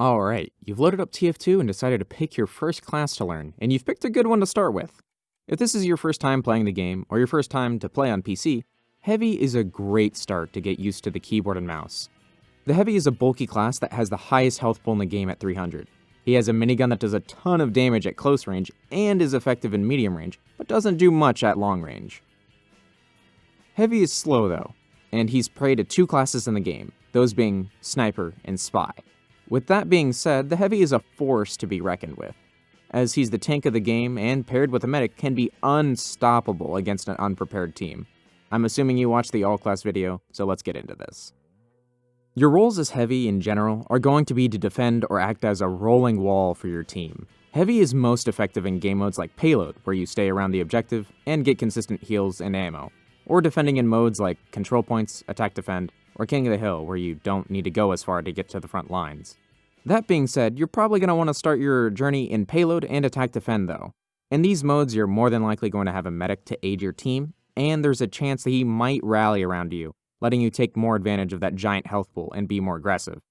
Alright, you've loaded up TF2 and decided to pick your first class to learn, and you've picked a good one to start with. If this is your first time playing the game, or your first time to play on PC, Heavy is a great start to get used to the keyboard and mouse. The Heavy is a bulky class that has the highest health pool in the game at 300. He has a minigun that does a ton of damage at close range, and is effective in medium range, but doesn't do much at long range. Heavy is slow though, and he's prey to two classes in the game, those being Sniper and Spy. With that being said, the Heavy is a force to be reckoned with, as he's the tank of the game and paired with a medic can be unstoppable against an unprepared team. I'm assuming you watched the all-class video, so let's get into this. Your roles as Heavy in general are going to be to defend or act as a rolling wall for your team. Heavy is most effective in game modes like Payload, where you stay around the objective and get consistent heals and ammo, or defending in modes like Control Points, Attack Defend, or King of the Hill, where you don't need to go as far to get to the front lines. That being said, you're probably going to want to start your journey in Payload and Attack Defend though. In these modes, you're more than likely going to have a medic to aid your team, and there's a chance that he might rally around you, letting you take more advantage of that giant health pool and be more aggressive.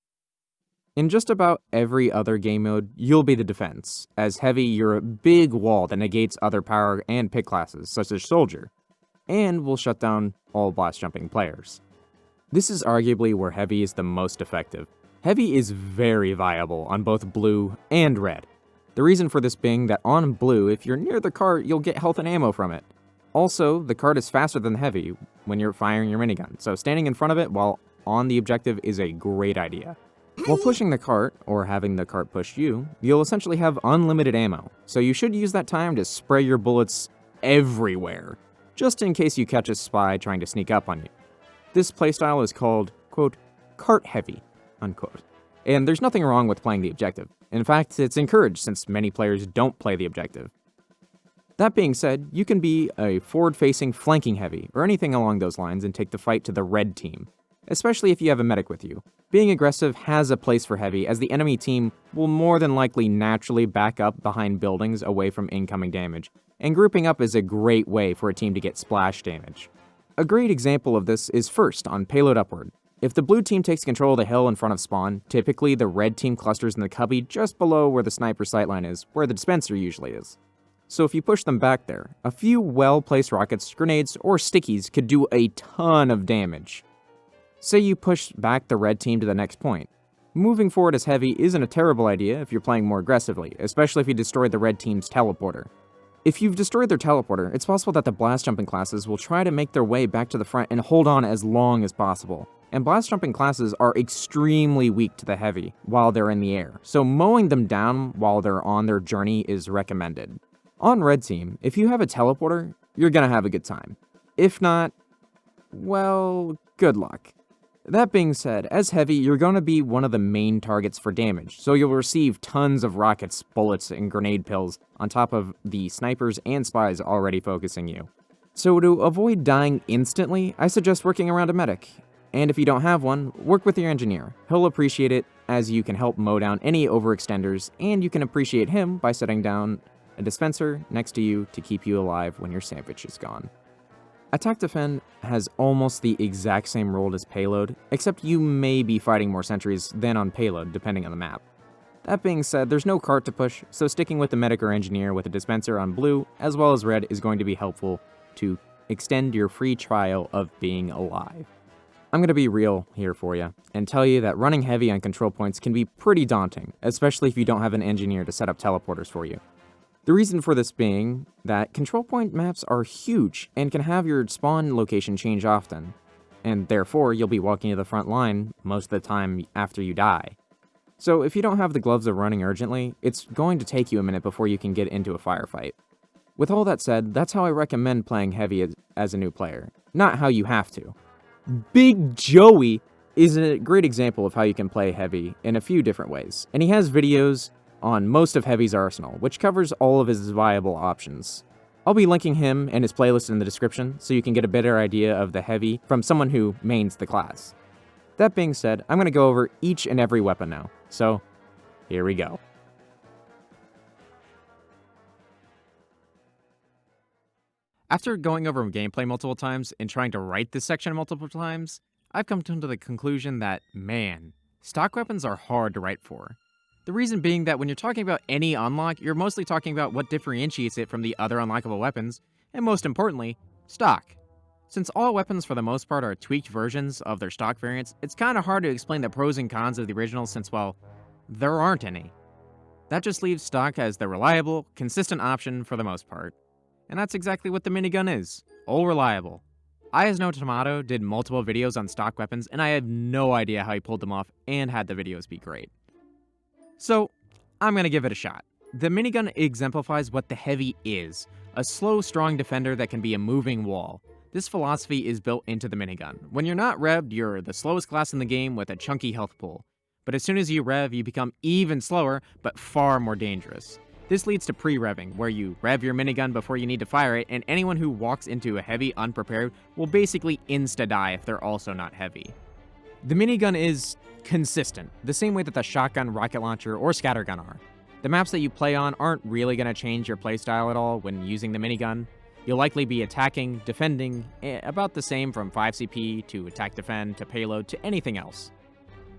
In just about every other game mode, you'll be the defense. As Heavy, you're a big wall that negates other power and pick classes, such as Soldier, and will shut down all blast jumping players. This is arguably where Heavy is the most effective. Heavy is very viable on both blue and red. The reason for this being that on blue, if you're near the cart, you'll get health and ammo from it. Also, the cart is faster than Heavy when you're firing your minigun, so standing in front of it while on the objective is a great idea. While pushing the cart, or having the cart push you, you'll essentially have unlimited ammo, so you should use that time to spray your bullets everywhere, just in case you catch a spy trying to sneak up on you. This playstyle is called, quote, cart heavy, unquote. And there's nothing wrong with playing the objective. In fact, it's encouraged since many players don't play the objective. That being said, you can be a forward-facing flanking Heavy, or anything along those lines, and take the fight to the red team, especially if you have a medic with you. Being aggressive has a place for Heavy, as the enemy team will more than likely naturally back up behind buildings away from incoming damage, and grouping up is a great way for a team to get splash damage. A great example of this is first on Payload Upward. If the blue team takes control of the hill in front of spawn, typically the red team clusters in the cubby just below where the sniper sightline is, where the dispenser usually is. So if you push them back there, a few well-placed rockets, grenades, or stickies could do a ton of damage. Say you push back the red team to the next point. Moving forward as Heavy isn't a terrible idea if you're playing more aggressively, especially if you destroy the red team's teleporter. If you've destroyed their teleporter, it's possible that the blast jumping classes will try to make their way back to the front and hold on as long as possible. And blast jumping classes are extremely weak to the Heavy while they're in the air, so mowing them down while they're on their journey is recommended. On red team, if you have a teleporter, you're gonna have a good time. If not, well, good luck. That being said, as Heavy, you're gonna be one of the main targets for damage, so you'll receive tons of rockets, bullets, and grenade pills on top of the snipers and spies already focusing you. So to avoid dying instantly, I suggest working around a medic. And if you don't have one, work with your engineer. He'll appreciate it, as you can help mow down any overextenders, and you can appreciate him by setting down a dispenser next to you to keep you alive when your sandwich is gone. Attack Defend has almost the exact same role as Payload, except you may be fighting more sentries than on Payload, depending on the map. That being said, there's no cart to push, so sticking with the medic or engineer with a dispenser on blue, as well as red, is going to be helpful to extend your free trial of being alive. I'm going to be real here for you, and tell you that running Heavy on control points can be pretty daunting, especially if you don't have an engineer to set up teleporters for you. The reason for this being that control point maps are huge and can have your spawn location change often, and therefore you'll be walking to the front line most of the time after you die. So if you don't have the gloves of running urgently, it's going to take you a minute before you can get into a firefight. With all that said, that's how I recommend playing Heavy as a new player, not how you have to. Big Joey is a great example of how you can play Heavy in a few different ways, and he has videos on most of Heavy's arsenal, which covers all of his viable options. I'll be linking him and his playlist in the description, so you can get a better idea of the Heavy from someone who mains the class. That being said, I'm going to go over each and every weapon now, so here we go. After going over gameplay multiple times and trying to write this section multiple times, I've come to the conclusion that, man, stock weapons are hard to write for. The reason being that when you're talking about any unlock, you're mostly talking about what differentiates it from the other unlockable weapons, and most importantly, stock. Since all weapons for the most part are tweaked versions of their stock variants, it's kinda hard to explain the pros and cons of the original since, well, there aren't any. That just leaves stock as the reliable, consistent option for the most part. And that's exactly what the minigun is, all reliable. I As No Tomato did multiple videos on stock weapons, and I have no idea how he pulled them off and had the videos be great. So, I'm gonna give it a shot. The minigun exemplifies what the Heavy is, a slow, strong defender that can be a moving wall. This philosophy is built into the minigun. When you're not revved, you're the slowest class in the game with a chunky health pool. But as soon as you rev, you become even slower, but far more dangerous. This leads to pre-revving, where you rev your minigun before you need to fire it, and anyone who walks into a Heavy unprepared will basically insta-die if they're also not heavy. The minigun is consistent, the same way that the shotgun, rocket launcher, or scattergun are. The maps that you play on aren't really going to change your playstyle at all when using the minigun. You'll likely be attacking, defending, about the same from 5CP to attack defend to payload to anything else.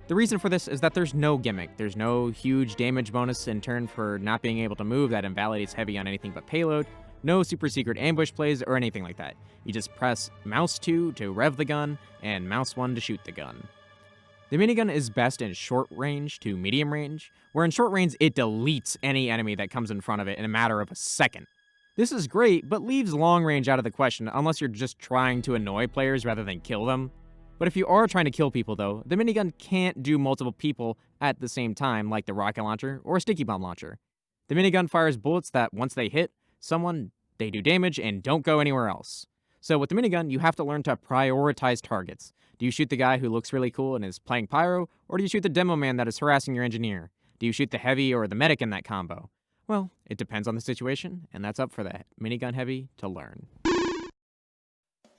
The reason for this is that there's no gimmick. There's no huge damage bonus in turn for not being able to move that invalidates Heavy on anything but payload, no super secret ambush plays or anything like that. You just press mouse 2 to rev the gun and mouse 1 to shoot the gun. The minigun is best in short range to medium range, where in short range it deletes any enemy that comes in front of it in a matter of a second. This is great, but leaves long range out of the question unless you're just trying to annoy players rather than kill them. But if you are trying to kill people though, the minigun can't do multiple people at the same time like the rocket launcher or a sticky bomb launcher. The minigun fires bullets that once they hit someone, they do damage and don't go anywhere else. So with the minigun, you have to learn to prioritize targets. Do you shoot the guy who looks really cool and is playing pyro, or do you shoot the demo man that is harassing your engineer? Do you shoot the Heavy or the medic in that combo? Well, it depends on the situation, and that's up for the minigun Heavy to learn.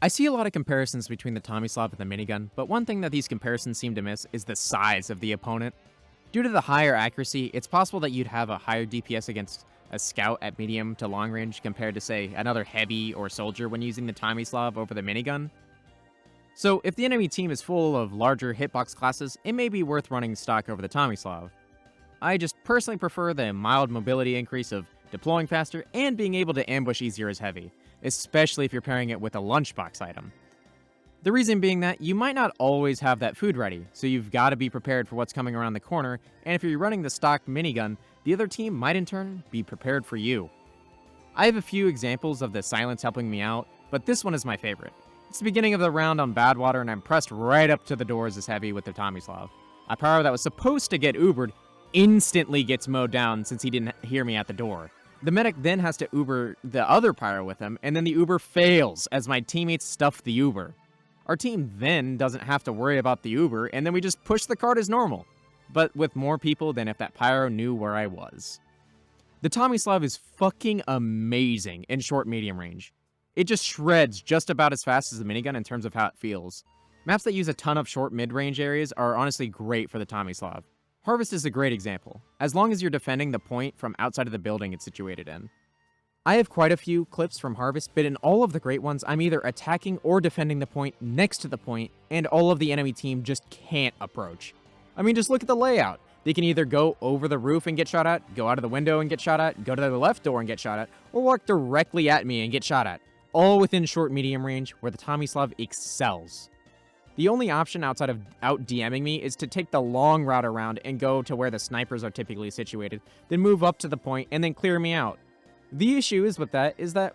I see a lot of comparisons between the Tomslav and the minigun, but one thing that these comparisons seem to miss is the size of the opponent. Due to the higher accuracy, it's possible that you'd have a higher DPS against a scout at medium to long range compared to, say, another Heavy or soldier when using the Tomslav over the minigun. So, if the enemy team is full of larger hitbox classes, it may be worth running stock over the Tomslav. I just personally prefer the mild mobility increase of deploying faster and being able to ambush easier as Heavy, especially if you're pairing it with a lunchbox item. The reason being that you might not always have that food ready, so you've got to be prepared for what's coming around the corner, and if you're running the stock minigun, the other team might in turn be prepared for you. I have a few examples of the silence helping me out, but this one is my favorite. It's the beginning of the round on Badwater, and I'm pressed right up to the doors as Heavy with the Tomslav. A pyro that was supposed to get Ubered instantly gets mowed down since he didn't hear me at the door. The medic then has to Uber the other pyro with him, and then the Uber fails as my teammates stuff the Uber. Our team then doesn't have to worry about the Uber, and then we just push the cart as normal, but with more people than if that pyro knew where I was. The Tomslav is fucking amazing in short-medium range. It just shreds just about as fast as the minigun in terms of how it feels. Maps that use a ton of short mid-range areas are honestly great for the Tomslav. Harvest is a great example, as long as you're defending the point from outside of the building it's situated in. I have quite a few clips from Harvest, but in all of the great ones, I'm either attacking or defending the point next to the point, and all of the enemy team just can't approach. I mean, just look at the layout. They can either go over the roof and get shot at, go out of the window and get shot at, go to the left door and get shot at, or walk directly at me and get shot at. All within short-medium range, where the Tomslav excels. The only option outside of out-DMing me is to take the long route around and go to where the snipers are typically situated, then move up to the point and then clear me out. The issue is with that is that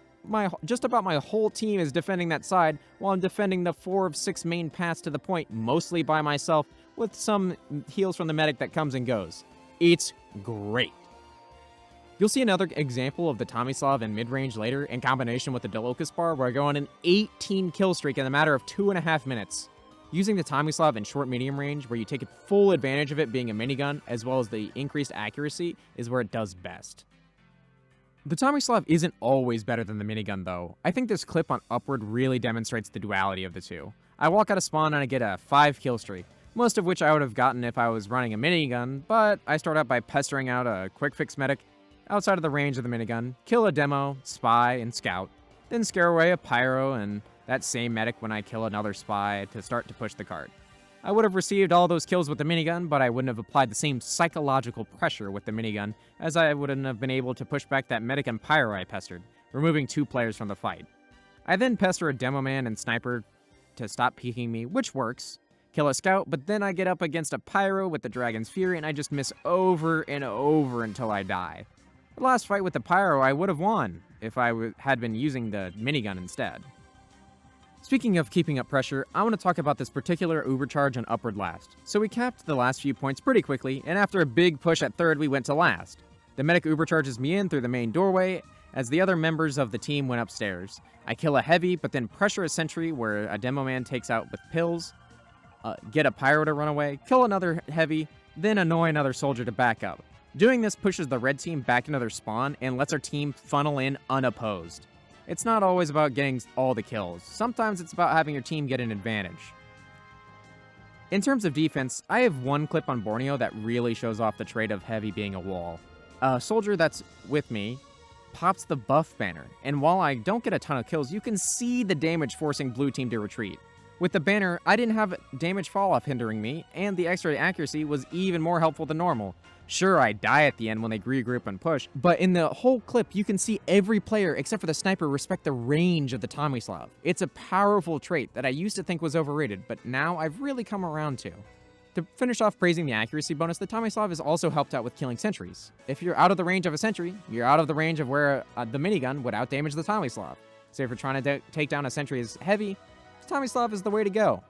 just about my whole team is defending that side, while I'm defending the 4 of 6 main paths to the point mostly by myself, with some heals from the medic that comes and goes. It's great. You'll see another example of the Tomslav in mid-range later in combination with the Dalokahs Bar, where I go on an 18 kill streak in a matter of 2.5 minutes. Using the Tomslav in short-medium range, where you take full advantage of it being a minigun, as well as the increased accuracy, is where it does best. The Tomslav isn't always better than the minigun though. I think this clip on Upward really demonstrates the duality of the two. I walk out of spawn and I get a 5 kill streak, most of which I would have gotten if I was running a minigun, but I start out by pestering out a quick fix medic outside of the range of the minigun, kill a demo, spy, and scout, then scare away a pyro and that same medic when I kill another spy to start to push the cart. I would have received all those kills with the minigun, but I wouldn't have applied the same psychological pressure with the minigun, as I wouldn't have been able to push back that medic and pyro I pestered, removing 2 players from the fight. I then pester a demo man and sniper to stop peeking me, which works. Kill a scout, but then I get up against a pyro with the Dragon's Fury and I just miss over and over until I die. The last fight with the pyro I would have won if I had been using the minigun instead. Speaking of keeping up pressure, I want to talk about this particular overcharge on upward last. So we capped the last few points pretty quickly, and after a big push at third, we went to last. The medic overcharges me in through the main doorway, as the other members of the team went upstairs. I kill a heavy, but then pressure a sentry where a demo man takes out with pills, get a pyro to run away, kill another heavy, then annoy another soldier to back up. Doing this pushes the red team back into their spawn and lets our team funnel in unopposed. It's not always about getting all the kills. Sometimes it's about having your team get an advantage. In terms of defense, I have one clip on Borneo that really shows off the trait of heavy being a wall. A soldier that's with me pops the buff banner, and while I don't get a ton of kills, you can see the damage forcing blue team to retreat. With the banner, I didn't have damage fall-off hindering me, and the extra accuracy was even more helpful than normal. Sure, I die at the end when they regroup and push, but in the whole clip, you can see every player, except for the sniper, respect the range of the Tomslav. It's a powerful trait that I used to think was overrated, but now I've really come around to. To finish off praising the accuracy bonus, the Tomslav has also helped out with killing sentries. If you're out of the range of a sentry, you're out of the range of where the minigun would outdamage the Tomslav. So if you're trying to take down a sentry as heavy, the Tomslav is the way to go.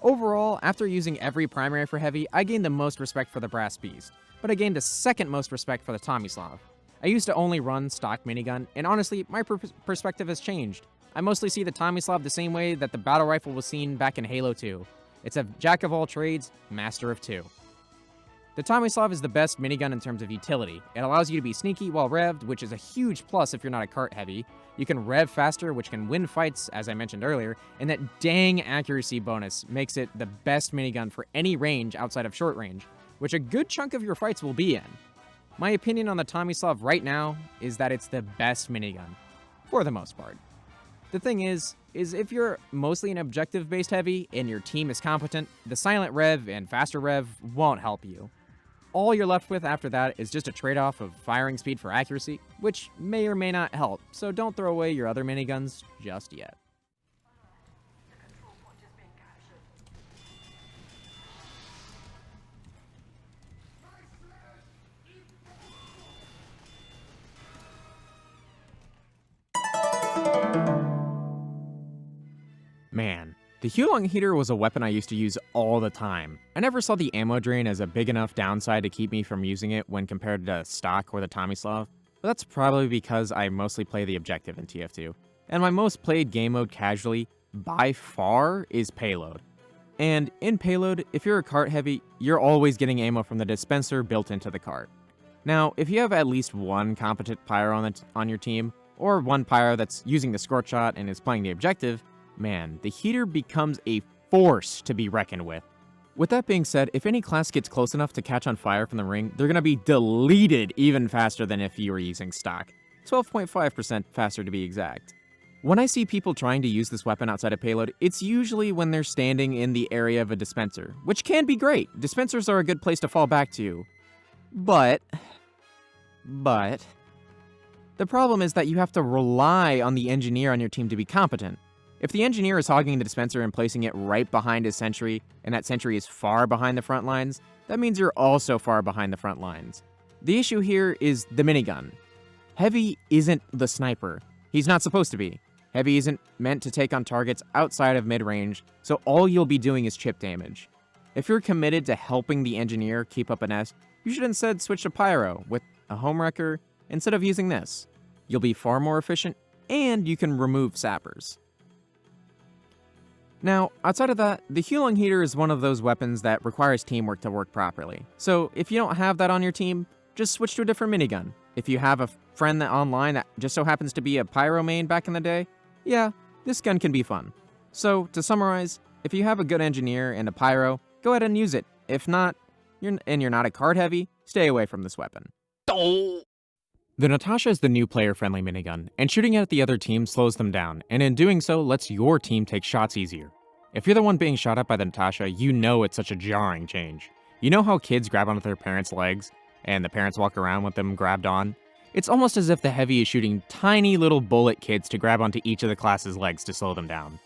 Overall, after using every primary for heavy, I gained the most respect for the Brass Beast, but I gained the second most respect for the Tomslav. I used to only run stock minigun, and honestly, my perspective has changed. I mostly see the Tomslav the same way that the battle rifle was seen back in Halo 2. It's a jack of all trades, master of two. The Tomslav is the best minigun in terms of utility. It allows you to be sneaky while revved, which is a huge plus if you're not a cart heavy. You can rev faster, which can win fights, as I mentioned earlier, and that dang accuracy bonus makes it the best minigun for any range outside of short range, which a good chunk of your fights will be in. My opinion on the Tomslav right now is that it's the best minigun, for the most part. The thing is if you're mostly an objective-based heavy and your team is competent, the silent rev and faster rev won't help you. All you're left with after that is just a trade-off of firing speed for accuracy, which may or may not help, so don't throw away your other miniguns just yet. Man, the Huo-Long-Heater was a weapon I used to use all the time. I never saw the ammo drain as a big enough downside to keep me from using it when compared to stock or the Tomslav, but that's probably because I mostly play the objective in TF2. And my most played game mode casually, by far, is Payload. And in Payload, if you're a cart heavy, you're always getting ammo from the dispenser built into the cart. Now, if you have at least one competent pyro on your team, or one pyro that's using the scorch shot and is playing the objective, man, the heater becomes a force to be reckoned with. With that being said, if any class gets close enough to catch on fire from the ring, they're going to be deleted even faster than if you were using stock. 12.5% faster to be exact. When I see people trying to use this weapon outside of Payload, it's usually when they're standing in the area of a dispenser, which can be great. Dispensers are a good place to fall back to. But the problem is that you have to rely on the engineer on your team to be competent. If the engineer is hogging the dispenser and placing it right behind his sentry, and that sentry is far behind the front lines, that means you're also far behind the front lines. The issue here is the minigun. Heavy isn't the sniper. He's not supposed to be. Heavy isn't meant to take on targets outside of mid-range, so all you'll be doing is chip damage. If you're committed to helping the engineer keep up an S, you should instead switch to Pyro with a homewrecker instead of using this. You'll be far more efficient, and you can remove sappers. Now, outside of that, the Huo-Long-Heater is one of those weapons that requires teamwork to work properly. So if you don't have that on your team, just switch to a different minigun. If you have a friend online that just so happens to be a pyro main back in the day, yeah, this gun can be fun. So, to summarize, if you have a good engineer and a pyro, go ahead and use it. If not, you're not a card heavy, stay away from this weapon. The Natascha is the new player-friendly minigun, and shooting at the other team slows them down, and in doing so lets your team take shots easier. If you're the one being shot at by the Natascha, you know it's such a jarring change. You know how kids grab onto their parents' legs, and the parents walk around with them grabbed on? It's almost as if the Heavy is shooting tiny little bullet kids to grab onto each of the class's legs to slow them down.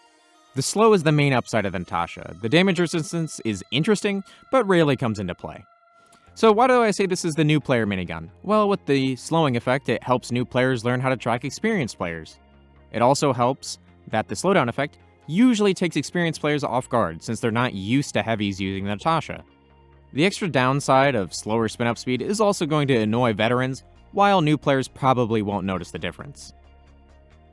The slow is the main upside of the Natascha. The damage resistance is interesting, but rarely comes into play. So why do I say this is the new player minigun? Well, with the slowing effect, it helps new players learn how to track experienced players. It also helps that the slowdown effect usually takes experienced players off guard, since they're not used to heavies using the Natascha. The extra downside of slower spin-up speed is also going to annoy veterans, while new players probably won't notice the difference.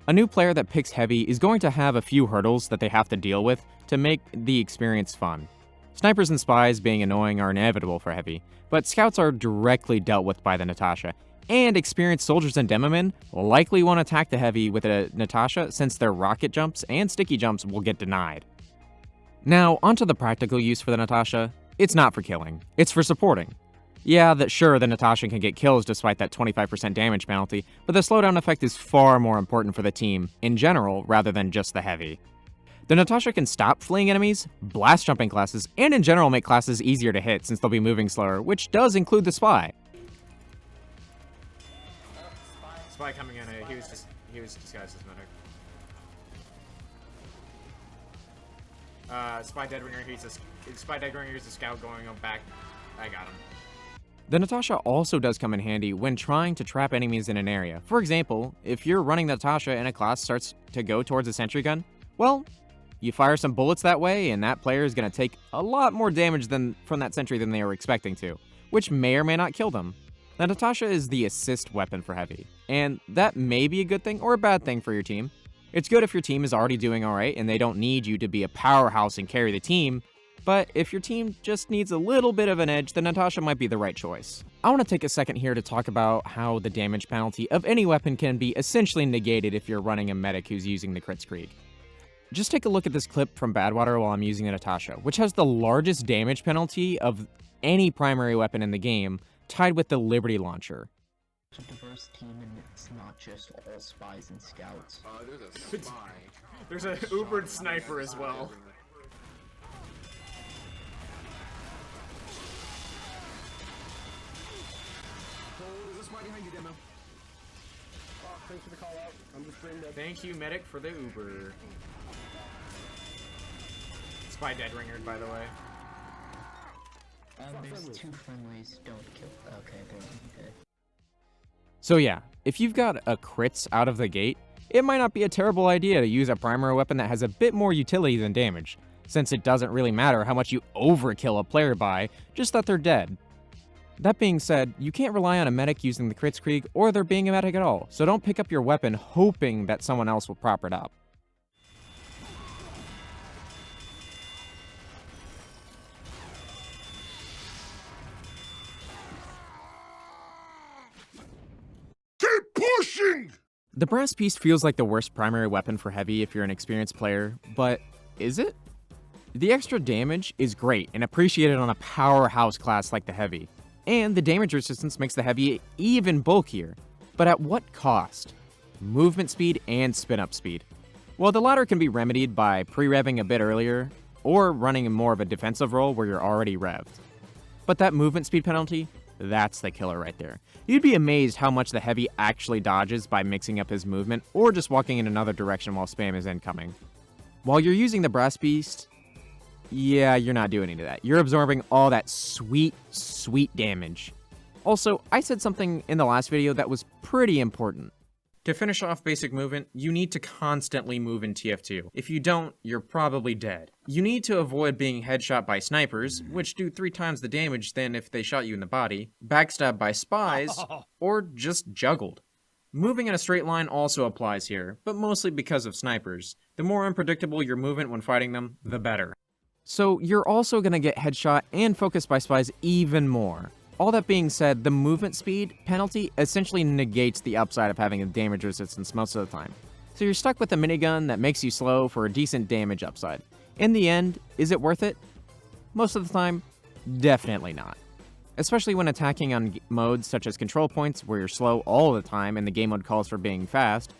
A new player that picks heavy is going to have a few hurdles that they have to deal with to make the experience fun. Snipers and spies being annoying are inevitable for heavy, but scouts are directly dealt with by the Natascha, and experienced soldiers and demomen likely won't attack the heavy with a Natascha since their rocket jumps and sticky jumps will get denied. Now, onto the practical use for the Natascha. It's not for killing, it's for supporting. Yeah, the Natascha can get kills despite that 25% damage penalty, but the slowdown effect is far more important for the team in general rather than just the heavy. The Natascha can stop fleeing enemies, blast jumping classes, and in general make classes easier to hit since they'll be moving slower, which does include the spy. Spy coming in, he was disguised as medic. Spy dead ringer, he's a scout going back. I got him. The Natascha also does come in handy when trying to trap enemies in an area. For example, if you're running the Natascha and a class starts to go towards a sentry gun, well, you fire some bullets that way and that player is going to take a lot more damage from that sentry than they were expecting to, which may or may not kill them. The Natascha is the assist weapon for heavy, and that may be a good thing or a bad thing for your team. It's good if your team is already doing alright and they don't need you to be a powerhouse and carry the team, but if your team just needs a little bit of an edge, the Natascha might be the right choice. I want to take a second here to talk about how the damage penalty of any weapon can be essentially negated if you're running a medic who's using the Kritzkrieg. Just take a look at this clip from Badwater while I'm using the Natascha, which has the largest damage penalty of any primary weapon in the game, tied with the Liberty Launcher. It's a diverse team and it's not just all spies and scouts. There's a spy. There's an Ubered sniper as well. Thanks for the call out. I'm just bringing that. Thank you, medic, for the Uber. Spy dead ringered, by the way. There's two friendlies. Don't kill. Okay, okay. So yeah, if you've got a crits out of the gate, it might not be a terrible idea to use a primary weapon that has a bit more utility than damage, since it doesn't really matter how much you overkill a player by, just that they're dead. That being said, you can't rely on a medic using the Kritzkrieg or there being a medic at all, so don't pick up your weapon hoping that someone else will prop it up. Keep pushing! The brass piece feels like the worst primary weapon for heavy if you're an experienced player, but is it? The extra damage is great and appreciated on a powerhouse class like the heavy. And the damage resistance makes the heavy even bulkier. But at what cost? Movement speed and spin-up speed. Well, the latter can be remedied by pre-revving a bit earlier, or running more of a defensive role where you're already revved. But that movement speed penalty, that's the killer right there. You'd be amazed how much the heavy actually dodges by mixing up his movement, or just walking in another direction while spam is incoming. While you're using the brass beast, yeah, you're not doing any of that. You're absorbing all that sweet, sweet damage. Also, I said something in the last video that was pretty important. To finish off basic movement, you need to constantly move in TF2. If you don't, you're probably dead. You need to avoid being headshot by snipers, which do 3 times the damage than if they shot you in the body, backstabbed by spies, or just juggled. Moving in a straight line also applies here, but mostly because of snipers. The more unpredictable your movement when fighting them, the better. So you're also going to get headshot and focused by spies even more. All that being said, the movement speed penalty essentially negates the upside of having a damage resistance most of the time. So you're stuck with a minigun that makes you slow for a decent damage upside. In the end, is it worth it? Most of the time, definitely not. Especially when attacking on modes such as control points where you're slow all the time and the game mode calls for being fast.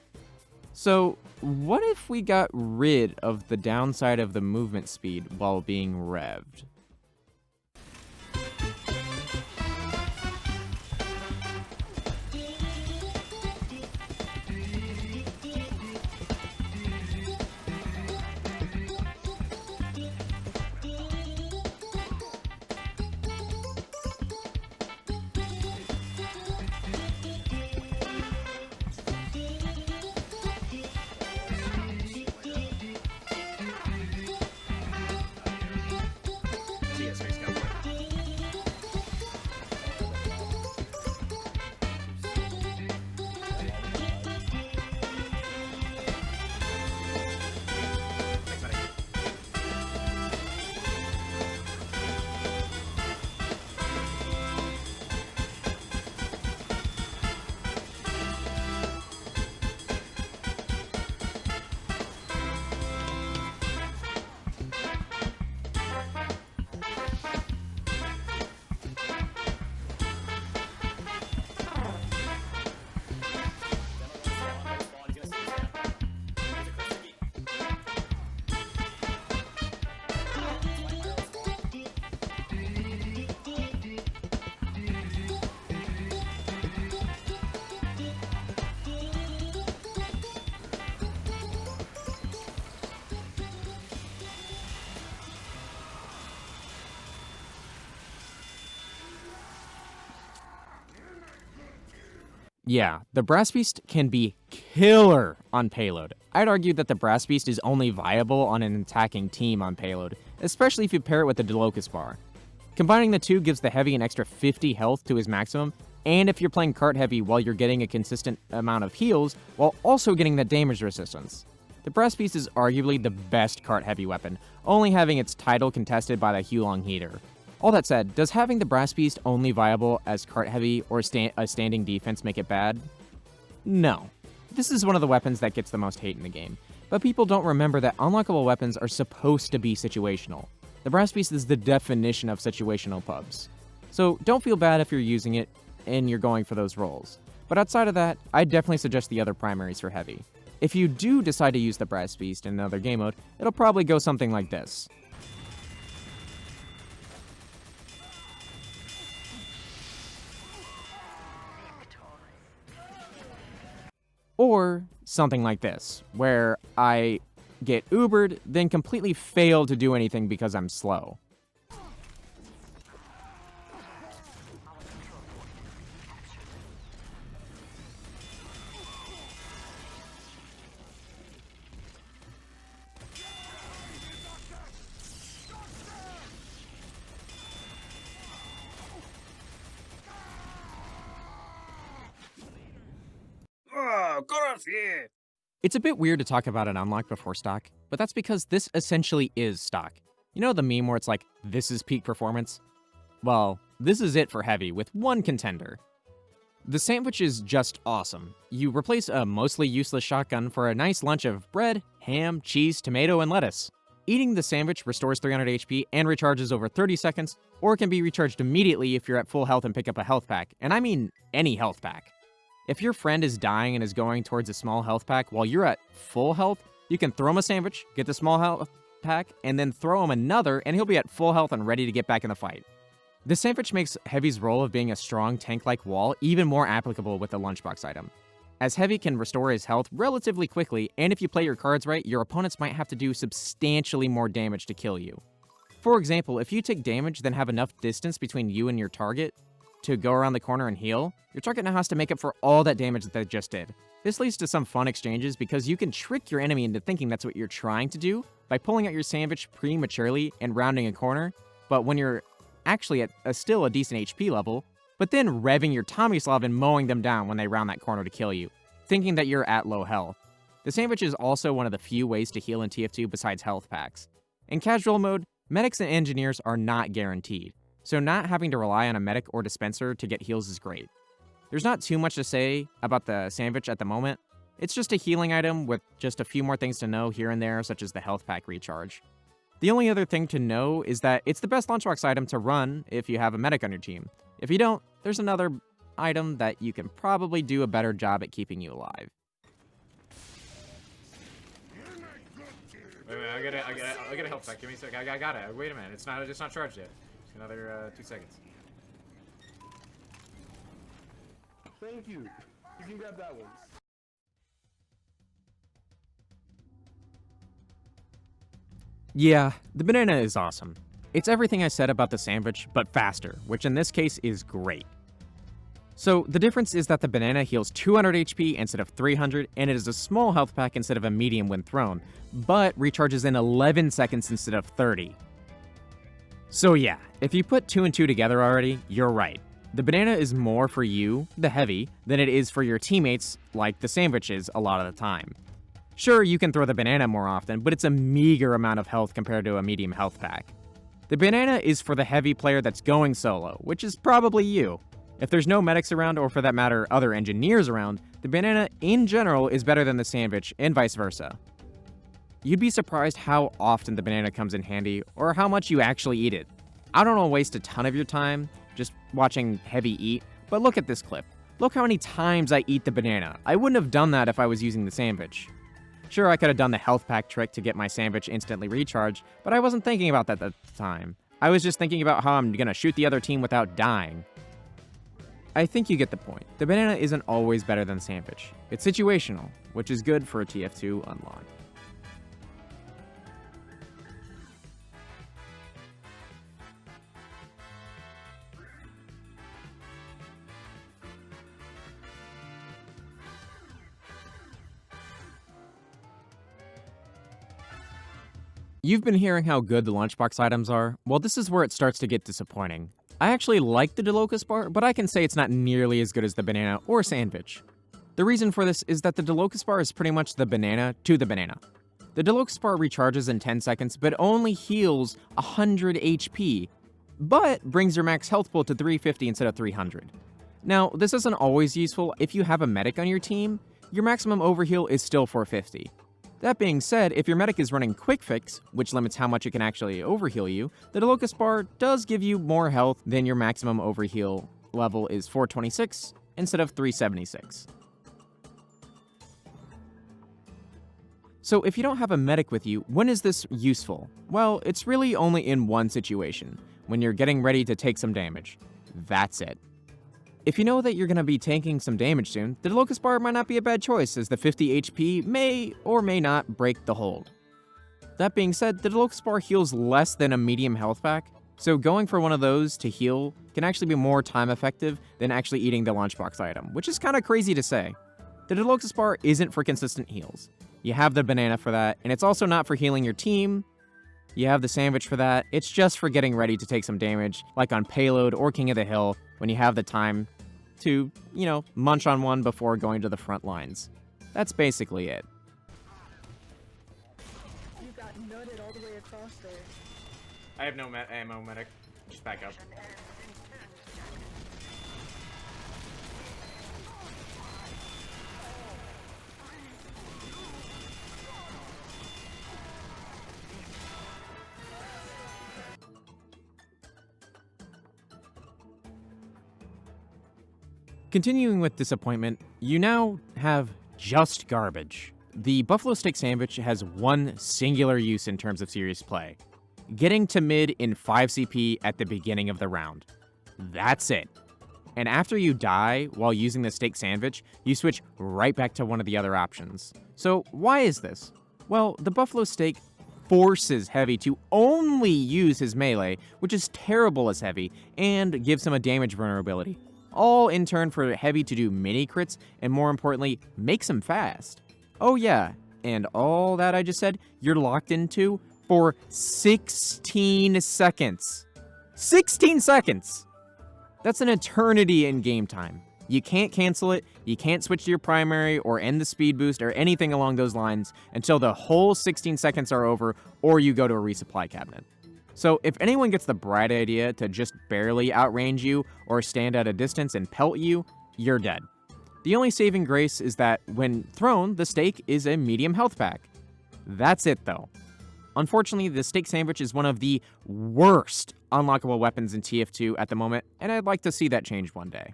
So, what if we got rid of the downside of the movement speed while being revved? See ya, Space Cowboy. Thanks, buddy. Yeah, the Brass Beast can be killer on payload. I'd argue that the Brass Beast is only viable on an attacking team on payload, especially if you pair it with the Dalokahs Bar. Combining the two gives the Heavy an extra 50 health to his maximum, and if you're playing Cart Heavy while you're getting a consistent amount of heals, while also getting that damage resistance. The Brass Beast is arguably the best Cart Heavy weapon, only having its title contested by the Huo-Long-Heater. All that said, does having the Brass Beast only viable as Cart Heavy or a standing defense make it bad? No. This is one of the weapons that gets the most hate in the game, but people don't remember that unlockable weapons are supposed to be situational. The Brass Beast is the definition of situational pubs. So don't feel bad if you're using it and you're going for those rolls. But outside of that, I'd definitely suggest the other primaries for Heavy. If you do decide to use the Brass Beast in another game mode, it'll probably go something like this. Or something like this, where I get Ubered, then completely fail to do anything because I'm slow. It's a bit weird to talk about an unlock before stock, but that's because this essentially is stock. You know the meme where it's like, this is peak performance? Well, this is it for Heavy, with one contender. The sandwich is just awesome. You replace a mostly useless shotgun for a nice lunch of bread, ham, cheese, tomato, and lettuce. Eating the sandwich restores 300 HP and recharges over 30 seconds, or it can be recharged immediately if you're at full health and pick up a health pack, and I mean any health pack. If your friend is dying and is going towards a small health pack while you're at full health, you can throw him a sandwich, get the small health pack, and then throw him another, and he'll be at full health and ready to get back in the fight. The sandwich makes Heavy's role of being a strong tank-like wall even more applicable with the lunchbox item, as Heavy can restore his health relatively quickly, and if you play your cards right, your opponents might have to do substantially more damage to kill you. For example, if you take damage then have enough distance between you and your target to go around the corner and heal, your target now has to make up for all that damage that they just did. This leads to some fun exchanges because you can trick your enemy into thinking that's what you're trying to do by pulling out your sandwich prematurely and rounding a corner, but when you're actually at still a decent HP level, but then revving your Tomslav and mowing them down when they round that corner to kill you, thinking that you're at low health. The sandwich is also one of the few ways to heal in TF2 besides health packs. In casual mode, medics and engineers are not guaranteed, so not having to rely on a medic or dispenser to get heals is great. There's not too much to say about the sandwich at the moment. It's just a healing item with just a few more things to know here and there, such as the health pack recharge. The only other thing to know is that it's the best lunchbox item to run if you have a medic on your team. If you don't, there's another item that you can probably do a better job at keeping you alive. I get a health pack. Give me a sec. I got it. Wait a minute. It's not charged yet. Just another 2 seconds. Thank you. You can grab that one. Yeah, the banana is awesome. It's everything I said about the Sandvich, but faster, which in this case is great. So the difference is that the banana heals 200 HP instead of 300, and it is a small health pack instead of a medium when thrown, but recharges in 11 seconds instead of 30. So yeah, if you put 2 and 2 together already, you're right. The banana is more for you, the heavy, than it is for your teammates, like the Sandvich is a lot of the time. Sure, you can throw the banana more often, but it's a meager amount of health compared to a medium health pack. The banana is for the heavy player that's going solo, which is probably you. If there's no medics around, or for that matter, other engineers around, the banana in general is better than the Sandvich, and vice versa. You'd be surprised how often the banana comes in handy, or how much you actually eat it. I don't want to waste a ton of your time just watching heavy eat, but look at this clip. Look how many times I eat the banana. I wouldn't have done that if I was using the Sandvich. Sure, I could have done the health pack trick to get my Sandvich instantly recharged, but I wasn't thinking about that at the time. I was just thinking about how I'm gonna shoot the other team without dying. I think you get the point. The banana isn't always better than Sandvich. It's situational, which is good for a TF2 unlock. You've been hearing how good the lunchbox items are. Well, this is where it starts to get disappointing. I actually like the Dalokahs Bar, but I can say it's not nearly as good as the banana or Sandvich. The reason for this is that the Dalokahs Bar is pretty much the banana to the banana. The Dalokahs Bar recharges in 10 seconds, but only heals 100 HP, but brings your max health pool to 350 instead of 300. Now, this isn't always useful. If you have a medic on your team, your maximum overheal is still 450. That being said, if your medic is running Quick Fix, which limits how much it can actually overheal you, the Dalokahs Bar does give you more health than your maximum overheal level is 426 instead of 376. So if you don't have a medic with you, when is this useful? Well, it's really only in one situation, when you're getting ready to take some damage. That's it. If you know that you're going to be tanking some damage soon, the Dalokahs Bar might not be a bad choice, as the 50 HP may or may not break the hold. That being said, the Dalokahs Bar heals less than a medium health pack, so going for one of those to heal can actually be more time effective than actually eating the lunchbox item, which is kind of crazy to say. The Dalokahs Bar isn't for consistent heals. You have the banana for that, and it's also not for healing your team. You have the Sandvich for that. It's just for getting ready to take some damage, like on Payload or King of the Hill, when you have the time to, munch on one before going to the front lines. That's basically it. You got nutted all the way across there. I have no ammo, medic. Just back up. Continuing with disappointment, you now have just garbage. The Buffalo Steak Sandvich has one singular use in terms of serious play. Getting to mid in 5 CP at the beginning of the round. That's it. And after you die while using the Steak Sandvich, you switch right back to one of the other options. So why is this? Well, the Buffalo Steak forces Heavy to only use his melee, which is terrible as Heavy, and gives him a damage vulnerability. All in turn for Heavy to do mini crits, and more importantly, makes him fast. Oh yeah, and all that I just said, you're locked into for 16 seconds. 16 seconds! That's an eternity in game time. You can't cancel it, you can't switch to your primary or end the speed boost or anything along those lines until the whole 16 seconds are over, or you go to a resupply cabinet. So if anyone gets the bright idea to just barely outrange you or stand at a distance and pelt you, you're dead. The only saving grace is that when thrown, the steak is a medium health pack. That's it though. Unfortunately, the Steak Sandvich is one of the worst unlockable weapons in TF2 at the moment, and I'd like to see that change one day.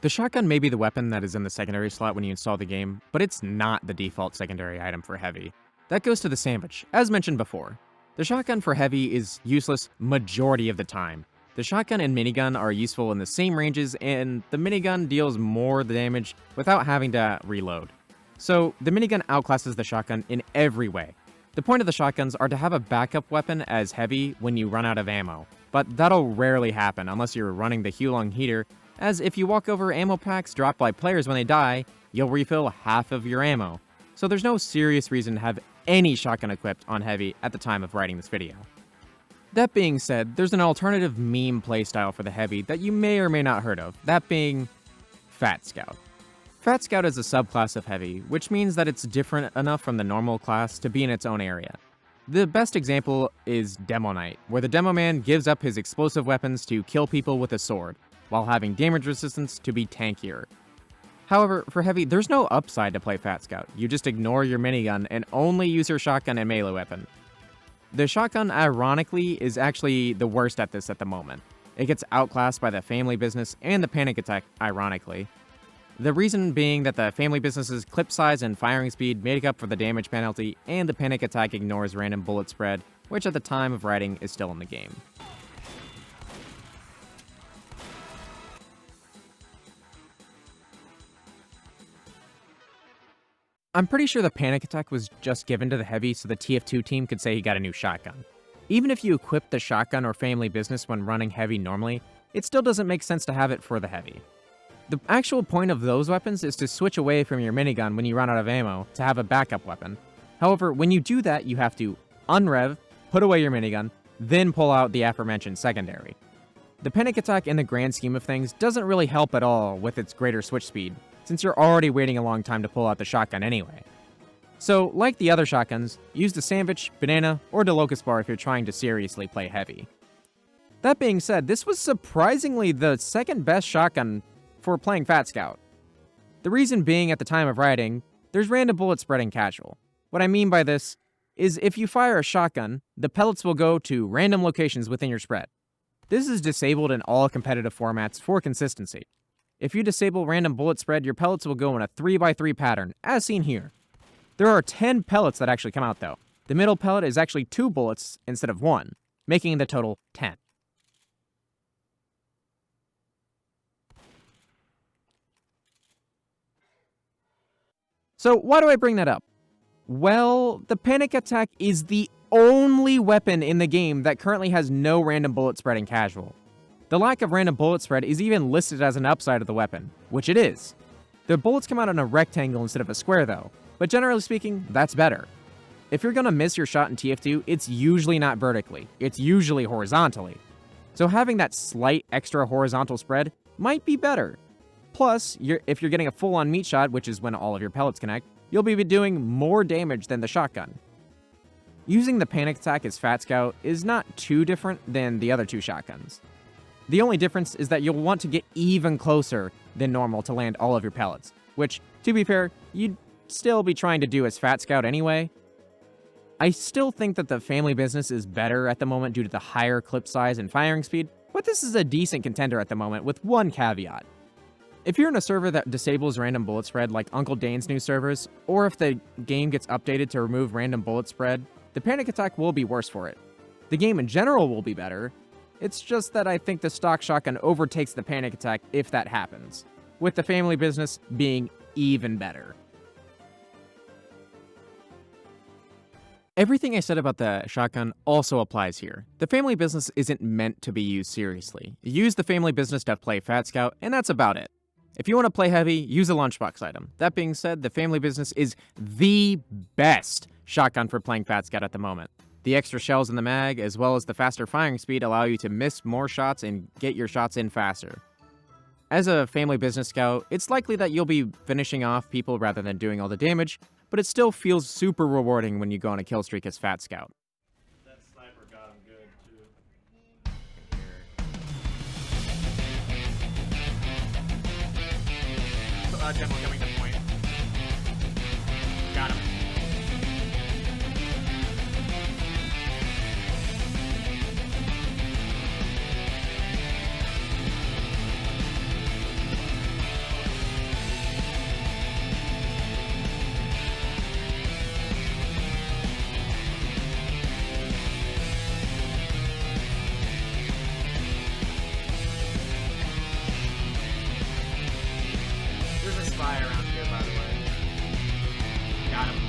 The shotgun may be the weapon that is in the secondary slot when you install the game, but it's not the default secondary item for Heavy. That goes to the Sandvich, as mentioned before. The shotgun for Heavy is useless majority of the time. The shotgun and minigun are useful in the same ranges, and the minigun deals more damage without having to reload. So, the minigun outclasses the shotgun in every way. The point of the shotguns are to have a backup weapon as Heavy when you run out of ammo, but that'll rarely happen unless you're running the Huo-Long-Heater, as if you walk over ammo packs dropped by players when they die, you'll refill half of your ammo. So there's no serious reason to have any shotgun equipped on Heavy at the time of writing this video. That being said, there's an alternative meme playstyle for the Heavy that you may or may not heard of, that being Fat Scout. Fat Scout is a subclass of Heavy, which means that it's different enough from the normal class to be in its own area. The best example is Demo Knight, where the Demo Man gives up his explosive weapons to kill people with a sword, while having damage resistance to be tankier. However, for Heavy, there's no upside to play Fat Scout. You just ignore your minigun and only use your shotgun and melee weapon. The shotgun, ironically, is actually the worst at this at the moment. It gets outclassed by the Family Business and the Panic Attack, ironically. The reason being that the Family Business's clip size and firing speed make up for the damage penalty, and the Panic Attack ignores random bullet spread, which at the time of writing is still in the game. I'm pretty sure the Panic Attack was just given to the Heavy so the TF2 team could say he got a new shotgun. Even if you equip the shotgun or Family Business when running Heavy normally, it still doesn't make sense to have it for the Heavy. The actual point of those weapons is to switch away from your minigun when you run out of ammo to have a backup weapon. However, when you do that, you have to unrev, put away your minigun, then pull out the aforementioned secondary. The Panic Attack in the grand scheme of things doesn't really help at all with its greater switch speed, since you're already waiting a long time to pull out the shotgun anyway. So, like the other shotguns, use the Sandvich, Banana, or Dalokahs Bar if you're trying to seriously play Heavy. That being said, this was surprisingly the second best shotgun for playing Fat Scout. The reason being, at the time of writing, there's random bullet spreading casual. What I mean by this is if you fire a shotgun, the pellets will go to random locations within your spread. This is disabled in all competitive formats for consistency. If you disable random bullet spread, your pellets will go in a 3x3 pattern, as seen here. There are 10 pellets that actually come out though. The middle pellet is actually 2 bullets instead of 1, making the total 10. So why do I bring that up? Well, the Panic Attack is the only weapon in the game that currently has no random bullet spreading casual. The lack of random bullet spread is even listed as an upside of the weapon, which it is. The bullets come out in a rectangle instead of a square though, but generally speaking, that's better. If you're gonna miss your shot in TF2, it's usually not vertically, it's usually horizontally. So having that slight extra horizontal spread might be better. Plus, if you're getting a full-on meat shot, which is when all of your pellets connect, you'll be doing more damage than the shotgun. Using the Panic Attack as Fat Scout is not too different than the other two shotguns. The only difference is that you'll want to get even closer than normal to land all of your pellets, which, to be fair, you'd still be trying to do as Fat Scout anyway. I still think that the Family Business is better at the moment due to the higher clip size and firing speed, but this is a decent contender at the moment with one caveat. If you're in a server that disables random bullet spread like Uncle Dane's new servers, or if the game gets updated to remove random bullet spread, the Panic Attack will be worse for it. The game in general will be better. It's just that I think the stock shotgun overtakes the Panic Attack if that happens, with the Family Business being even better. Everything I said about the shotgun also applies here. The Family Business isn't meant to be used seriously. Use the Family Business to play Fat Scout, and that's about it. If you want to play Heavy, use a lunchbox item. That being said, the Family Business is the best shotgun for playing Fat Scout at the moment. The extra shells in the mag, as well as the faster firing speed, allow you to miss more shots and get your shots in faster. As a Family Business Scout, it's likely that you'll be finishing off people rather than doing all the damage, but it still feels super rewarding when you go on a kill streak as Fat Scout. That sniper got him good, too. Demo coming to point. Got him. spy around here, by the way. Got him.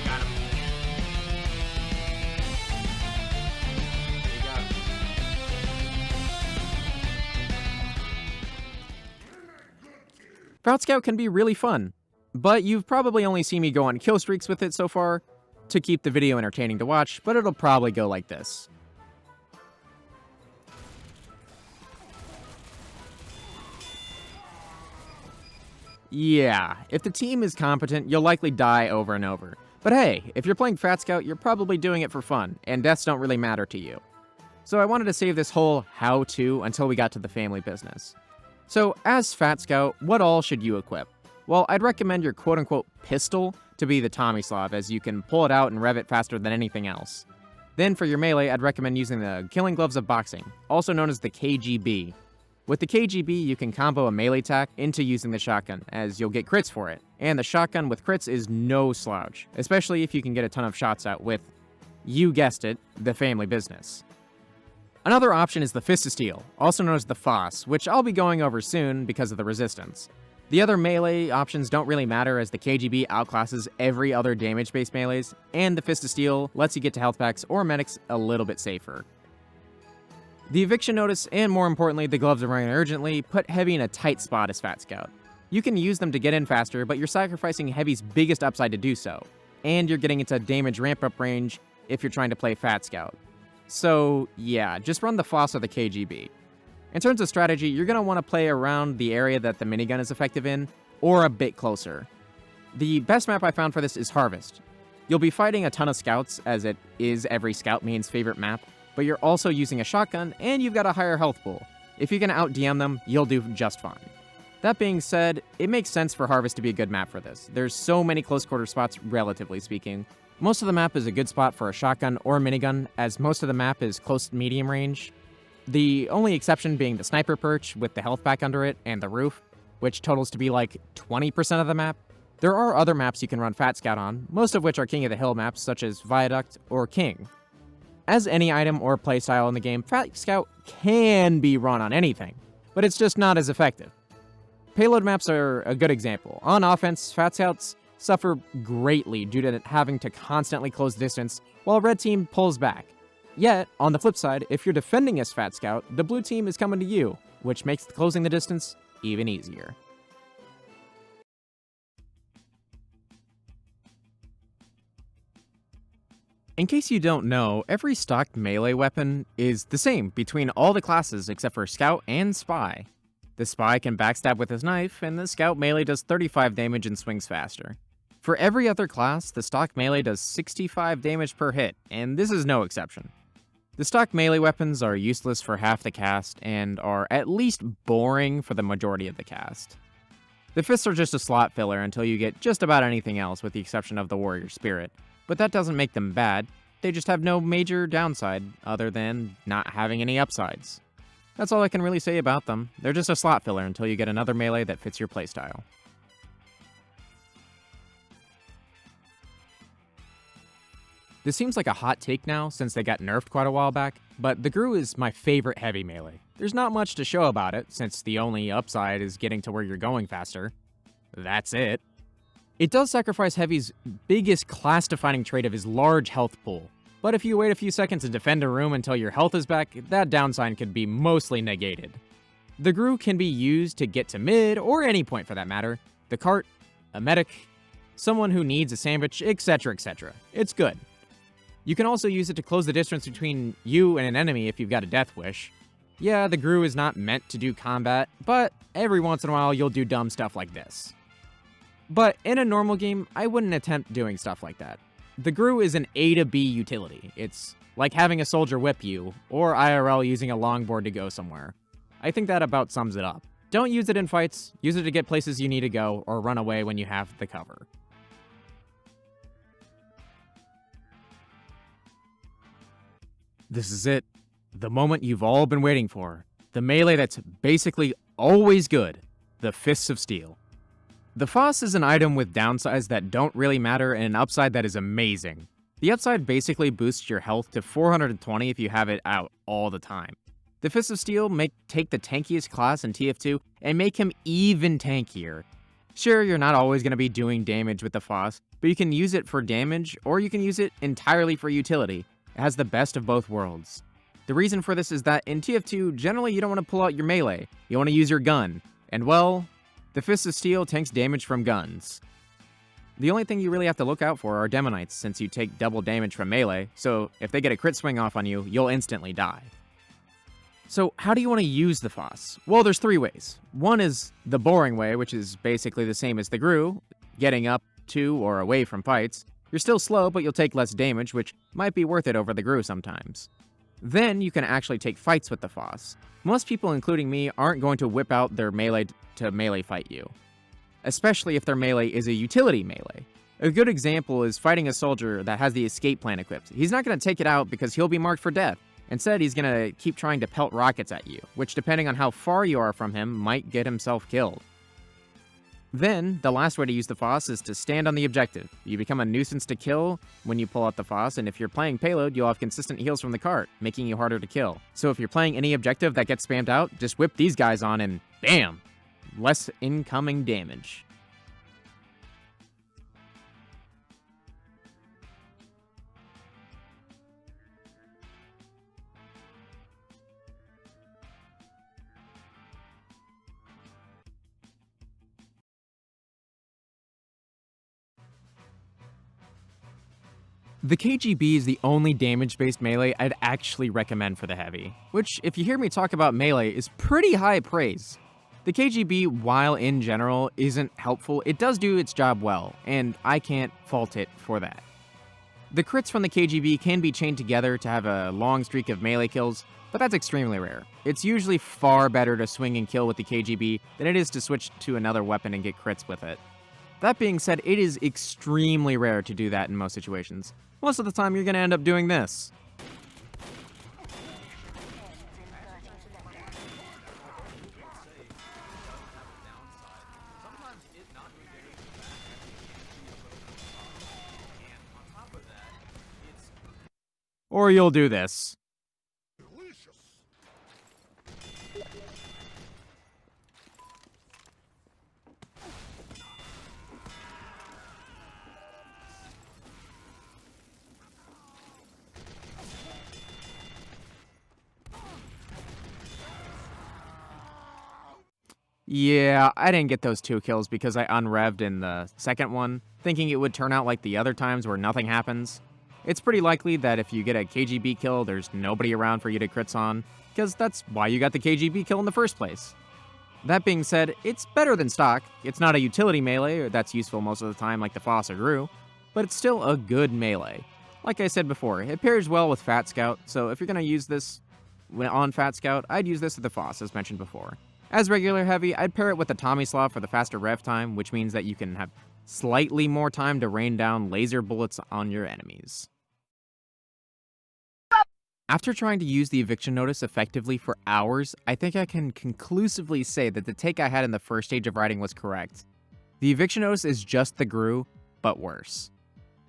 Got him. There you go. Route Scout can be really fun, but you've probably only seen me go on kill streaks with it so far to keep the video entertaining to watch, but it'll probably go like this. Yeah, if the team is competent, you'll likely die over and over. But hey, if you're playing Fat Scout, you're probably doing it for fun, and deaths don't really matter to you. So I wanted to save this whole how-to until we got to the family business. So, as Fat Scout, what all should you equip? Well, I'd recommend your quote-unquote pistol to be the Tomslav, as you can pull it out and rev it faster than anything else. Then for your melee, I'd recommend using the Killing Gloves of Boxing, also known as the KGB. With the KGB, you can combo a melee attack into using the shotgun, as you'll get crits for it. And the shotgun with crits is no slouch, especially if you can get a ton of shots out with, you guessed it, the family business. Another option is the Fist of Steel, also known as the Foss, which I'll be going over soon because of the resistance. The other melee options don't really matter, as the KGB outclasses every other damage-based melees, and the Fist of Steel lets you get to health packs or medics a little bit safer. The Eviction Notice, and more importantly, the Gloves of Running Urgently, put Heavy in a tight spot as Fat Scout. You can use them to get in faster, but you're sacrificing Heavy's biggest upside to do so, and you're getting into damage ramp-up range if you're trying to play Fat Scout. So yeah, just run the Foss or the KGB. In terms of strategy, you're going to want to play around the area that the minigun is effective in, or a bit closer. The best map I found for this is Harvest. You'll be fighting a ton of scouts, as it is every scout main's favorite map, but you're also using a shotgun, and you've got a higher health pool. If you can out-DM them, you'll do just fine. That being said, it makes sense for Harvest to be a good map for this. There's so many close-quarter spots, relatively speaking. Most of the map is a good spot for a shotgun or minigun, as most of the map is close to medium range. The only exception being the sniper perch with the health pack under it and the roof, which totals to be like 20% of the map. There are other maps you can run Fat Scout on, most of which are King of the Hill maps such as Viaduct or King. As any item or playstyle in the game, Fat Scout can be run on anything, but it's just not as effective. Payload maps are a good example. On offense, Fat Scouts suffer greatly due to having to constantly close distance while Red Team pulls back. Yet, on the flip side, if you're defending as Fat Scout, the Blue Team is coming to you, which makes closing the distance even easier. In case you don't know, every stock melee weapon is the same between all the classes except for Scout and Spy. The Spy can backstab with his knife, and the Scout melee does 35 damage and swings faster. For every other class, the stock melee does 65 damage per hit, and this is no exception. The stock melee weapons are useless for half the cast, and are at least boring for the majority of the cast. The fists are just a slot filler until you get just about anything else with the exception of the warrior spirit, but that doesn't make them bad, they just have no major downside other than not having any upsides. That's all I can really say about them, they're just a slot filler until you get another melee that fits your playstyle. This seems like a hot take now, since they got nerfed quite a while back, but the GRU is my favorite heavy melee. There's not much to show about it, since the only upside is getting to where you're going faster. That's it. It does sacrifice Heavy's biggest class-defining trait of his large health pool, but if you wait a few seconds to defend a room until your health is back, that downside could be mostly negated. The GRU can be used to get to mid, or any point for that matter, the cart, a medic, someone who needs a sandwich, etc, etc. It's good. You can also use it to close the distance between you and an enemy if you've got a death wish. Yeah, the GRU is not meant to do combat, but every once in a while you'll do dumb stuff like this. But in a normal game, I wouldn't attempt doing stuff like that. The GRU is an A to B utility. It's like having a soldier whip you, or IRL using a longboard to go somewhere. I think that about sums it up. Don't use it in fights, use it to get places you need to go, or run away when you have the cover. This is it. The moment you've all been waiting for. The melee that's basically always good. The Fists of Steel. The Foss is an item with downsides that don't really matter and an upside that is amazing. The upside basically boosts your health to 420 if you have it out all the time. The Fists of Steel take the tankiest class in TF2 and make him even tankier. Sure, you're not always going to be doing damage with the Foss, but you can use it for damage, or you can use it entirely for utility. It has the best of both worlds. The reason for this is that in TF2, generally you don't want to pull out your melee, you want to use your gun. And well, the Fists of Steel tanks damage from guns. The only thing you really have to look out for are Demonites, since you take double damage from melee, so if they get a crit swing off on you, you'll instantly die. So how do you want to use the Foss? Well, there's 3 ways. One is the boring way, which is basically the same as the Gru, getting up to or away from fights. You're still slow, but you'll take less damage, which might be worth it over the Gru sometimes. Then you can actually take fights with the Foss. Most people, including me, aren't going to whip out their melee to melee fight you, especially if their melee is a utility melee. A good example is fighting a soldier that has the escape plan equipped. He's not going to take it out because he'll be marked for death. Instead, he's going to keep trying to pelt rockets at you, which depending on how far you are from him, might get himself killed. Then, the last way to use the Foss is to stand on the objective. You become a nuisance to kill when you pull out the Foss, and if you're playing Payload, you'll have consistent heals from the cart, making you harder to kill. So if you're playing any objective that gets spammed out, just whip these guys on and bam! Less incoming damage. The KGB is the only damage-based melee I'd actually recommend for the heavy, which, if you hear me talk about melee, is pretty high praise. The KGB, while in general isn't helpful, it does do its job well, and I can't fault it for that. The crits from the KGB can be chained together to have a long streak of melee kills, but that's extremely rare. It's usually far better to swing and kill with the KGB than it is to switch to another weapon and get crits with it. That being said, it is extremely rare to do that in most situations. Most of the time, you're going to end up doing this. Or you'll do this. Yeah, I didn't get those 2 kills because I unrevved in the second one, thinking it would turn out like the other times where nothing happens. It's pretty likely that if you get a KGB kill, there's nobody around for you to crits on, because that's why you got the KGB kill in the first place. That being said, it's better than stock. It's not a utility melee that's useful most of the time like the Foss or Gru, but it's still a good melee. Like I said before, it pairs well with Fat Scout, so if you're going to use this on Fat Scout, I'd use this with the Foss, as mentioned before. As regular heavy, I'd pair it with the Tomslav for the faster rev time, which means that you can have slightly more time to rain down laser bullets on your enemies. After trying to use the Eviction Notice effectively for hours, I think I can conclusively say that the take I had in the first stage of writing was correct. The Eviction Notice is just the Gru, but worse.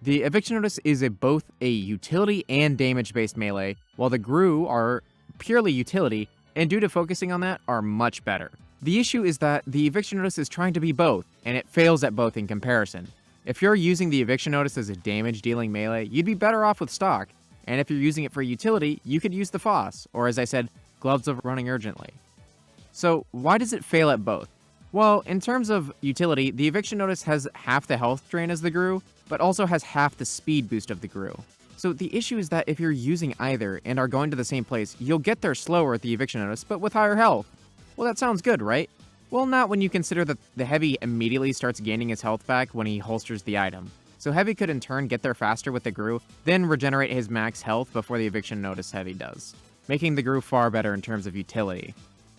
The Eviction Notice is both a utility and damage-based melee, while the Gru are purely utility, and due to focusing on that, are much better. The issue is that the Eviction Notice is trying to be both, and it fails at both in comparison. If you're using the Eviction Notice as a damage-dealing melee, you'd be better off with stock, and if you're using it for utility, you could use the Foss, or as I said, Gloves of Running Urgently. So why does it fail at both? Well, in terms of utility, the Eviction Notice has half the health drain as the Gru, but also has half the speed boost of the Gru. So the issue is that if you're using either and are going to the same place, you'll get there slower at the Eviction Notice, but with higher health. Well, that sounds good, right? Well, not when you consider that the Heavy immediately starts gaining his health back when he holsters the item. So Heavy could in turn get there faster with the Gru, then regenerate his max health before the Eviction Notice Heavy does, making the Gru far better in terms of utility.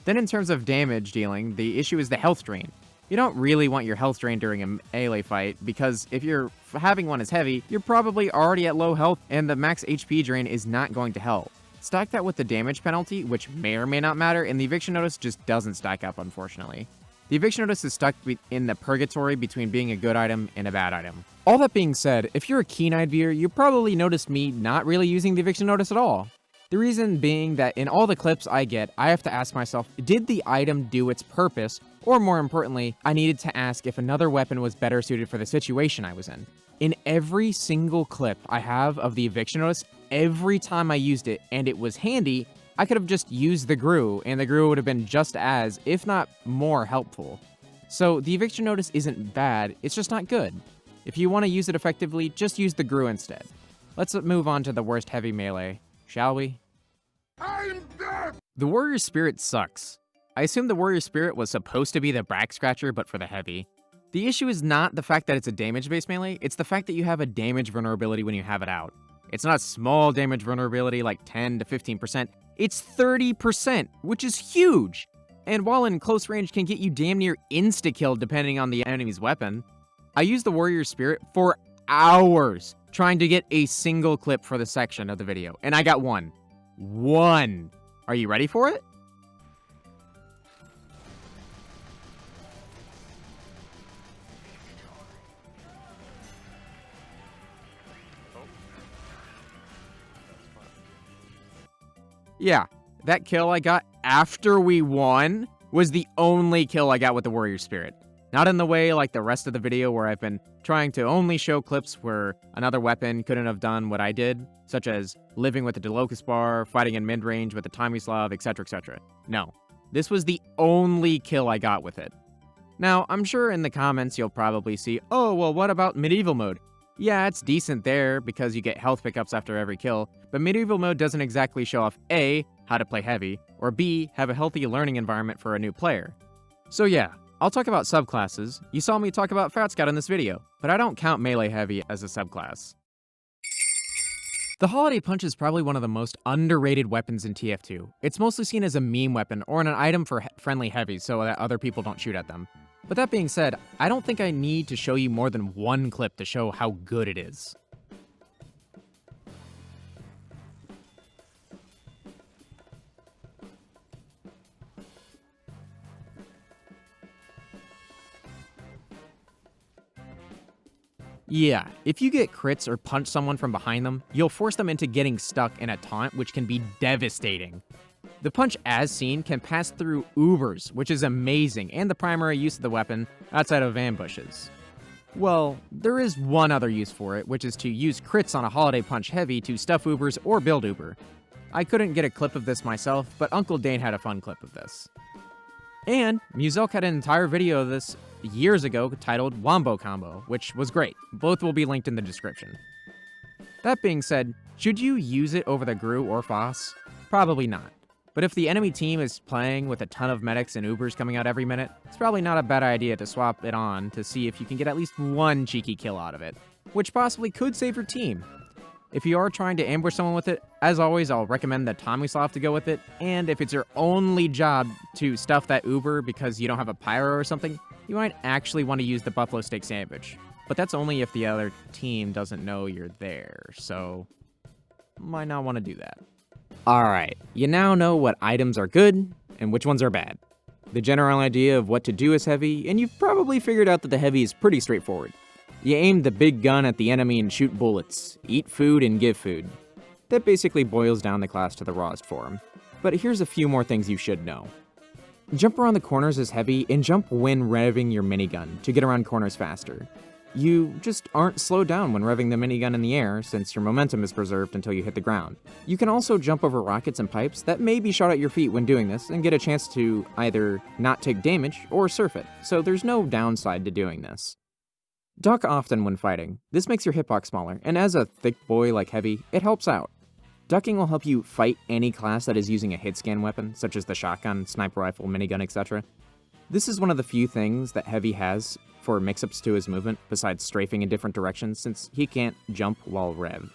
Then in terms of damage dealing, the issue is the health drain. You don't really want your health drain during a melee fight, because if you're having one as heavy, you're probably already at low health, and the max HP drain is not going to help. Stack that with the damage penalty, which may or may not matter, and the Eviction Notice just doesn't stack up, unfortunately. The Eviction Notice is stuck in the purgatory between being a good item and a bad item. All that being said, if you're a keen-eyed viewer, you probably noticed me not really using the Eviction Notice at all. The reason being that in all the clips I get, I have to ask myself, did the item do its purpose? Or more importantly, I needed to ask if another weapon was better suited for the situation I was in. In every single clip I have of the Eviction Notice, every time I used it and it was handy, I could have just used the GRU, and the GRU would have been just as, if not more, helpful. So the Eviction Notice isn't bad, it's just not good. If you want to use it effectively, just use the GRU instead. Let's move on to the worst heavy melee, shall we? I'm dead! The Warrior Spirit sucks. I assume the Warrior Spirit was supposed to be the back scratcher, but for the heavy. The issue is not the fact that it's a damage-based melee, it's the fact that you have a damage vulnerability when you have it out. It's not a small damage vulnerability like 10 to 15%, it's 30%, which is huge! And while in close range can get you damn near insta-killed depending on the enemy's weapon, I used the Warrior Spirit for hours trying to get a single clip for the section of the video, and I got one. One! Are you ready for it? Yeah, that kill I got after we won was the only kill I got with the Warrior Spirit. Not in the way like the rest of the video where I've been trying to only show clips where another weapon couldn't have done what I did, such as living with the Dalokahs Bar, fighting in mid-range with the Tomslav, etc, etc. No, this was the only kill I got with it. Now, I'm sure in the comments you'll probably see, oh, well, what about medieval mode? Yeah, it's decent there because you get health pickups after every kill, but medieval mode doesn't exactly show off A, how to play heavy, or B, have a healthy learning environment for a new player. So yeah, I'll talk about subclasses. You saw me talk about Fat Scout in this video, but I don't count melee heavy as a subclass. The Holiday Punch is probably one of the most underrated weapons in TF2. It's mostly seen as a meme weapon or an item for friendly heavies so that other people don't shoot at them. But that being said, I don't think I need to show you more than one clip to show how good it is. Yeah, if you get crits or punch someone from behind them, you'll force them into getting stuck in a taunt, which can be devastating. The punch, as seen, can pass through Ubers, which is amazing, and the primary use of the weapon outside of ambushes. Well, there is one other use for it, which is to use crits on a Holiday Punch heavy to stuff Ubers or build Uber. I couldn't get a clip of this myself, but Uncle Dane had a fun clip of this. And Muzelk had an entire video of this years ago titled Wombo Combo, which was great. Both will be linked in the description. That being said, should you use it over the GRU or FOSS? Probably not. But if the enemy team is playing with a ton of medics and Ubers coming out every minute, it's probably not a bad idea to swap it on to see if you can get at least one cheeky kill out of it, which possibly could save your team. If you are trying to ambush someone with it, as always, I'll recommend the Tomslav to go with it, and if it's your only job to stuff that Uber because you don't have a pyro or something, you might actually want to use the Buffalo Steak Sandwich. But that's only if the other team doesn't know you're there, so might not want to do that. Alright, you now know what items are good and which ones are bad. The general idea of what to do is heavy, and you've probably figured out that the heavy is pretty straightforward. You aim the big gun at the enemy and shoot bullets, eat food and give food. That basically boils down the class to the rawest form. But here's a few more things you should know. Jump around the corners is heavy, and jump when revving your minigun to get around corners faster. You just aren't slowed down when revving the minigun in the air, since your momentum is preserved until you hit the ground. You can also jump over rockets and pipes that may be shot at your feet when doing this, and get a chance to either not take damage or surf it, so there's no downside to doing this. Duck often when fighting. This makes your hitbox smaller, and as a thick boy like Heavy, it helps out. Ducking will help you fight any class that is using a hit scan weapon, such as the shotgun, sniper rifle, minigun, etc. This is one of the few things that Heavy has for mix-ups to his movement, besides strafing in different directions, since he can't jump while rev.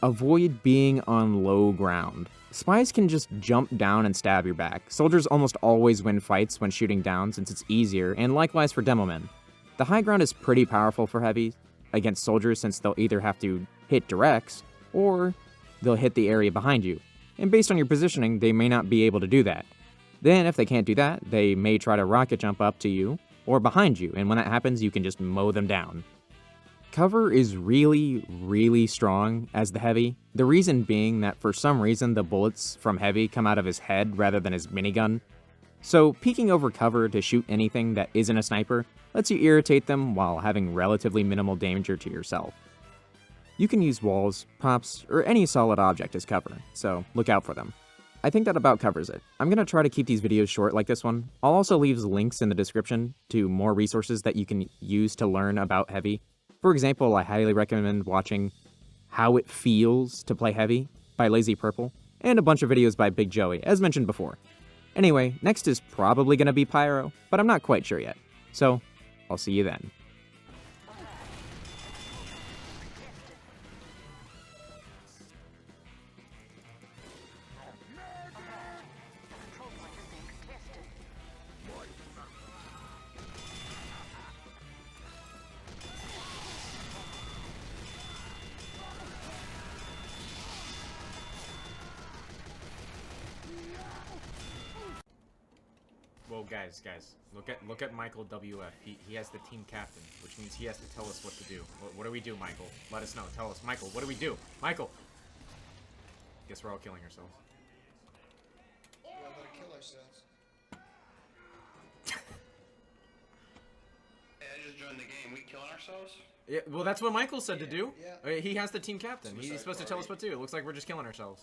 Avoid being on low ground. Spies can just jump down and stab your back. Soldiers almost always win fights when shooting down, since it's easier, and likewise for demo men. The high ground is pretty powerful for Heavy against soldiers, since they'll either have to hit directs, or they'll hit the area behind you. And based on your positioning, they may not be able to do that. Then, if they can't do that, they may try to rocket jump up to you, or behind you, and when that happens, you can just mow them down. Cover is really, really strong as the Heavy, the reason being that for some reason the bullets from Heavy come out of his head rather than his minigun. So peeking over cover to shoot anything that isn't a sniper lets you irritate them while having relatively minimal danger to yourself. You can use walls, props, or any solid object as cover, so look out for them. I think that about covers it. I'm going to try to keep these videos short like this one. I'll also leave links in the description to more resources that you can use to learn about Heavy. For example, I highly recommend watching How It Feels to Play Heavy by Lazy Purple, and a bunch of videos by Big Joey, as mentioned before. Anyway, next is probably going to be Pyro, but I'm not quite sure yet. So, I'll see you then. Whoa, guys, look at Michael WF. He has the team captain, which means he has to tell us what to do. What do we do, Michael? Let us know. Tell us, Michael. What do we do, Michael? Guess we're all killing ourselves. We're all gonna kill ourselves. Hey, I just joined the game. We killing ourselves? Yeah, well, that's what Michael said to do. Yeah. He has the team captain. He's supposed to tell us what to do. It looks like we're just killing ourselves.